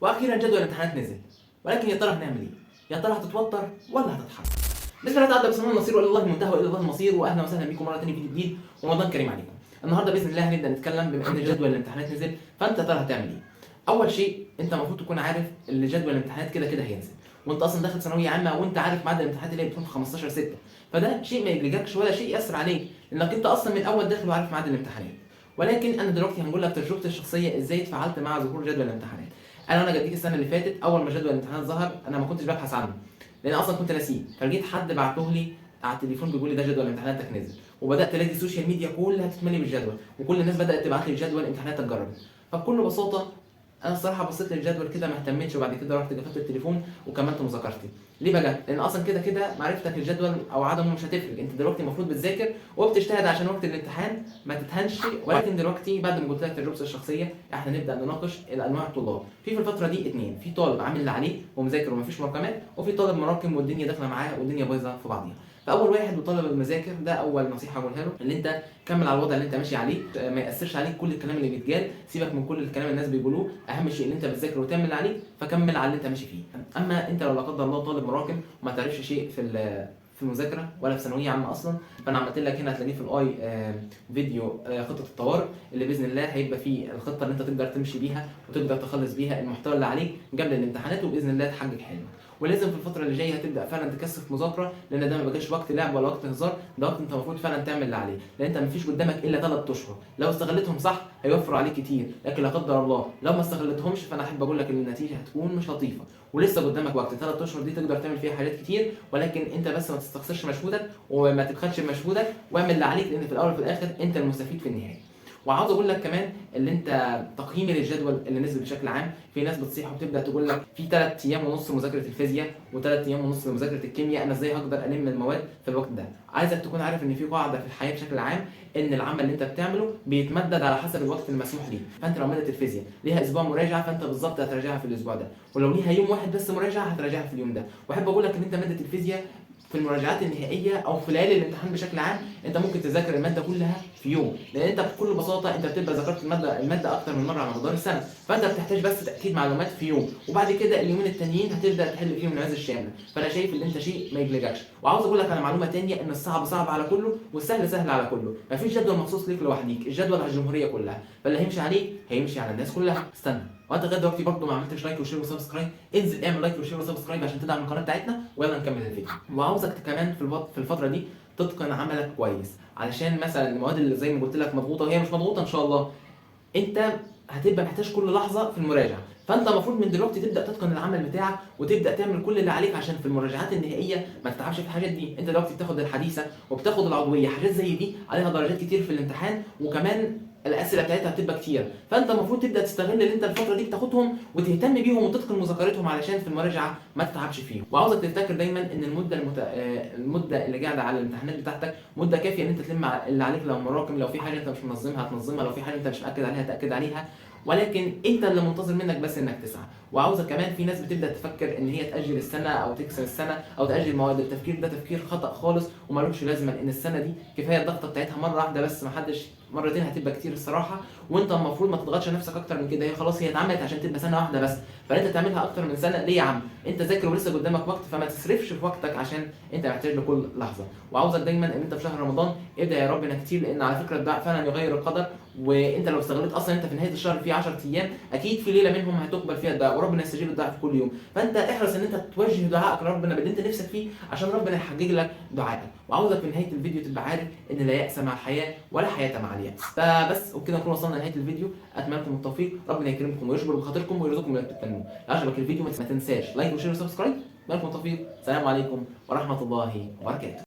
واخيرا جدول الامتحانات نزل، ولكن يا ترى هنعمل ايه؟ يا ترى هتتوتر ولا هتتحرك؟ بسم الله تعالى، بسم الله النصير، والى الله المنتهى والى الله المصير، واهلا وسهلا بكم مره ثانيه في فيديو جديد ورمضان كريم عليكم. النهارده باذن الله هنبدا نتكلم بما ان جدول الامتحانات نزل، فانت يا ترى هتعمل ايه؟ اول شيء انت المفروض تكون عارف ان جدول الامتحانات كده كده هينزل، وانت اصلا داخل ثانويه عامه وانت عارف ميعاد الامتحانات اللي هي بتكون في 15/6، فده شيء ما يجلجكش ولا شيء ياثر عليك، لانك انت اصلا من الاول داخل وعارف ميعاد الامتحانات. ولكن انا دلوقتي هنقول لك تجربتي الشخصيه ازاي اتفاعلت مع ظهور جدول الامتحانات. انا جديك السنه اللي فاتت اول ما جدول الامتحانات ظهر انا ما كنتش ببحث عنه، لان اصلا كنت ناسيه، فلقيت حد بعته لي على التليفون بيقول لي ده جدول امتحاناتك نزل، وبدات الاقي السوشيال ميديا كلها تتملي بالجدول، وكل الناس بدات تبعت لي جدول امتحاناتك جربت. فبكل بساطه انا الصراحه بصيت للجدول كده ما اهتمتش، وبعد كده رحت قفلت التليفون وكملت مذاكرتي. ليه بقى؟ لان اصلا كده كده معرفتك للجدول او عدمه مش هتفرق، انت دلوقتي المفروض بتذاكر وبتجتهد عشان وقت الامتحان ما تتهنش. ولكن دلوقتي بعد ما قلت لك تجربتي الشخصيه احنا نبدا نناقش الانواع الطلاب. في الفتره دي اتنين، في طالب عامل اللي عليه ومذاكر ومفيش مراكمات، وفي طالب مراكم والدنيا داخله معاه والدنيا بايظه في بعضيها. فاول واحد وطالب المذاكر ده اول نصيحه اقولها له ان انت كمل على الوضع اللي انت ماشي عليه، ما ياثرش عليك كل الكلام اللي بيتقال، سيبك من كل الكلام اللي الناس بيقولوه، اهم شيء ان انت بتذاكر وتعمل اللي عليك، فكمل على اللي انت ماشي فيه. اما انت لو لا قدر الله طالب مراكم وما تعرفش شيء في المذاكره ولا في ثانويه عامه اصلا، فانا عملت لك هنا هتلاقيه في الاي فيديو خطه الطوارئ اللي باذن الله هيبقى فيه الخطه اللي انت تقدر تمشي بيها وتقدر تخلص بيها المحتوى اللي عليك قبل الامتحانات، وباذن الله تحقق حلمك. ولازم في الفتره اللي جايه هتبدا فعلا تكثف مذاكره، لان ده ما بقاش وقت لعب ولا وقت هزار، ده وقت انت المفروض فعلا تعمل اللي عليك، لان انت مفيش قدامك الا 3 اشهر، لو استغلتهم صح هيوفروا عليك كتير، لكن لا قدر الله لو ما استغلتهمش فانا احب اقول لك ان النتيجه هتكون مش لطيفه. ولسه قدامك وقت 3 اشهر دي تقدر تعمل فيها حاجات كتير، ولكن انت بس ما تستخسرش مجهودك وما تبخلش بمجهودك واعمل اللي عليك، لان في الاول وفي الاخر انت المستفيد في النهايه. وعاوز اقول لك كمان اللي انت تقييمي للجدول اللي نزل بشكل عام، في ناس بتصيح وبتبدا تقول لك في 3 ايام ونص مذاكره الفيزياء و3 ايام ونص لمذاكره الكيمياء، انا ازاي هقدر الم المواد في الوقت ده؟ عايزك تكون عارف ان في قاعده في الحياه بشكل عام، ان العمل اللي انت بتعمله بيتمدد على حسب الوقت المسموح ليه، فانت لو ماده الفيزياء ليها اسبوع مراجعه فانت بالظبط هتراجعها في الاسبوع ده، ولو ليها يوم واحد بس مراجعه هتراجعها في اليوم ده. واحب اقول لك ان انت ماده الفيزياء في المراجعات النهائيه او في ليالي الامتحان بشكل عام انت ممكن تذاكر الماده كلها في يوم، لان انت بكل بساطه انت بتبقى ذاكرت الماده اكتر من مره على مدار السنه، فانت بتحتاج بس تاكيد معلومات في يوم، وبعد كده اليومين التانيين هتبدا تحل فيهم العز الشامله. فانا شايف ان انت شيء ما يجلجكش. وعاوز اقول لك على معلومه ثانيه، ان الصعب صعب على كله والسهل سهل على كله، مفيش جدول مخصوص ليك لوحديك، الجدول على الجمهوريه كلها، فاللي هيمشي عليه هيمشي على الناس كلها. استنى، وانت لغايه دلوقتي برضه ما عملتش لايك وشير وسبسكرايب، انزل اعمل لايك وشير وسبسكرايب عشان تدعم القناه بتاعتنا، ويلا نكمل الفيديو. وعاوزك كمان في الفتره دي تتقن عملك كويس، علشان مثلا المواد اللي زي ما قلت لك مضغوطه وهي مش مضغوطه ان شاء الله، انت هتبقى محتاج كل لحظه في المراجعه، فانت المفروض من دلوقتي تبدا تتقن العمل بتاعك وتبدا تعمل كل اللي عليك عشان في المراجعات النهائيه ما تتعبش في الحاجات دي. انت دلوقتي بتاخد الحديثه وبتاخد العضويه، حاجات زي دي عليها درجات كتير في الامتحان، وكمان الاسئله بتاعتها بتبقى كتير، فانت المفروض تبدا تستغل اللي انت الفتره دي بتاخدهم وتهتم بيهم وتتقن مذاكرتهم علشان في المراجعه ما تتعبش فيهم. وعاوزك تفتكر دايما ان المده اللي قاعده على الامتحانات بتاعتك مده كافيه ان انت تلم اللي عليك، لو مراكم، لو في حاجه انت مش منظمها هتنظمها، لو في حاجه انت مش مأكد عليها تأكد عليها، ولكن انت اللي منتظر منك بس انك تسعى. وعاوزك كمان، في ناس بتبدا تفكر ان هي تاجل السنه او تكسر السنه او تاجل المواد، التفكير ده تفكير خطا خالص ومالوش لازمه، لان السنه دي كفايه الضغطه بتاعتها مره واحده بس، ما حدش مرتين هتبقى كتير الصراحه، وانت المفروض ما تضغطش نفسك اكتر من كده، هي خلاص هي اتعملت عشان تبقى سنه واحده بس، فانت تعملها اكتر من سنه ليه يا عم؟ انت ذاكر ولسه قدامك وقت، فما تسرفش في وقتك عشان انت محتاج لكل لحظه. وعاوزك دايما ان انت في شهر رمضان ادعي يا ربنا كتير، لان على فكره الدعاء فعلا يغير القدر، وانت لو استغلت اصلا انت في نهايه الشهر في 10 ايام اكيد في ليله منهم هتقبل فيها الدعاء وربنا يستجيب الدعاء في كل يوم، فانت احرص ان انت توجه دعائك لربنا باللي انت نفسك فيه عشان ربنا يحقق لك دعائك. وعاوزك في نهايه الفيديو تبقى عارف ان لا يأس مع الحياه ولا حياه مع اليأس. فبس وبكده نكون وصلنا لنهايه الفيديو، اتمنى لكم التوفيق، ربنا يكرمكم ويجبر بخاطركم ويرزقكم اللي بتتمنوه. لو عجبك الفيديو ما تنساش لايك وشير وسبسكرايب، اتمنى لكم التوفيق، السلام عليكم ورحمه الله وبركاته.